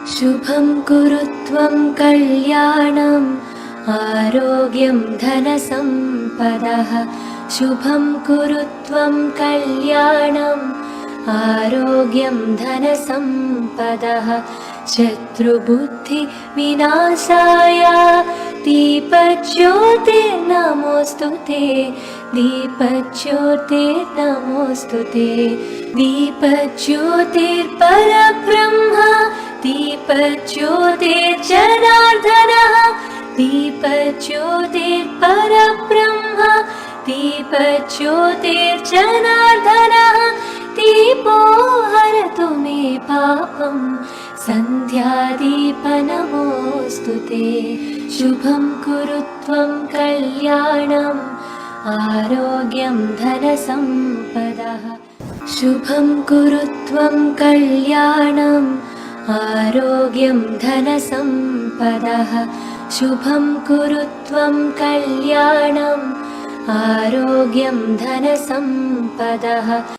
शुभं कुरु त्वं कल्याणम् आरोग्यं धनसम्पदः। शुभं कुरु त्वं कल्याणम् आरोग्यं धनसम्पदः। शत्रुबुद्धिविनाशाय दीपज्योतिर्नमोऽस्तु ते। दीपज्योतिर्नमोऽस्तु ते। दीपज्योतिर्परब्रह्म दीपज्योतिर्जनार्दनः। दीपज्योतिर्परब्रह्म दीपज्योतिर्जनार्दनः। दीपो हरतु मे पापं सन्ध्यादीपनमोऽस्तु ते। शुभं कुरु त्वं कल्याणम् आरोग्यं धनसम्पदः। शुभं कुरु त्वं कल्याणम् आरोग्यं धनसम्पदः। शुभं कुरु त्वं कल्याणम् आरोग्यं धनसम्पदः।